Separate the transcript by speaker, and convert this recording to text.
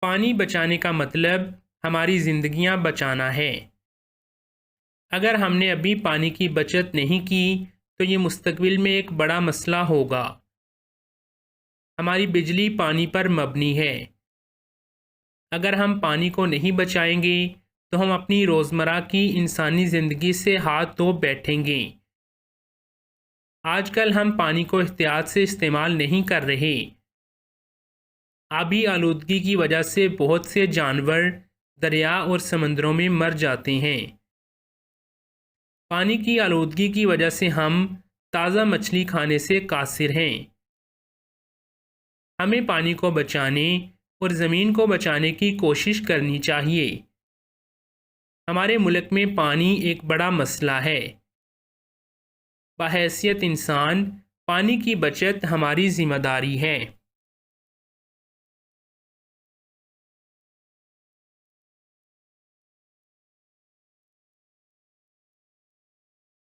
Speaker 1: पानी बचाने का मतलब हमारी ज़िंदगियां बचाना है। अगर हमने अभी पानी की बचत नहीं की तो ये मुस्तकबिल में एक बड़ा मसला होगा। हमारी बिजली पानी पर मबनी है। अगर हम पानी को नहीं बचाएंगे तो हम अपनी रोज़मर्रा की इंसानी ज़िंदगी से हाथ धो बैठेंगे। आजकल हम पानी को एहतियात से इस्तेमाल नहीं कर रहे। आबी आलूदगी की वजह से बहुत से जानवर दरिया और समंदरों में मर जाते हैं। पानी की आलूदगी की वजह से हम ताज़ा मछली खाने से कासिर हैं। हमें पानी को बचाने और ज़मीन को बचाने की कोशिश करनी चाहिए। हमारे मुल्क में पानी एक बड़ा मसला है। बहैसियत इंसान पानी की बचत हमारी ज़िम्मेदारी है।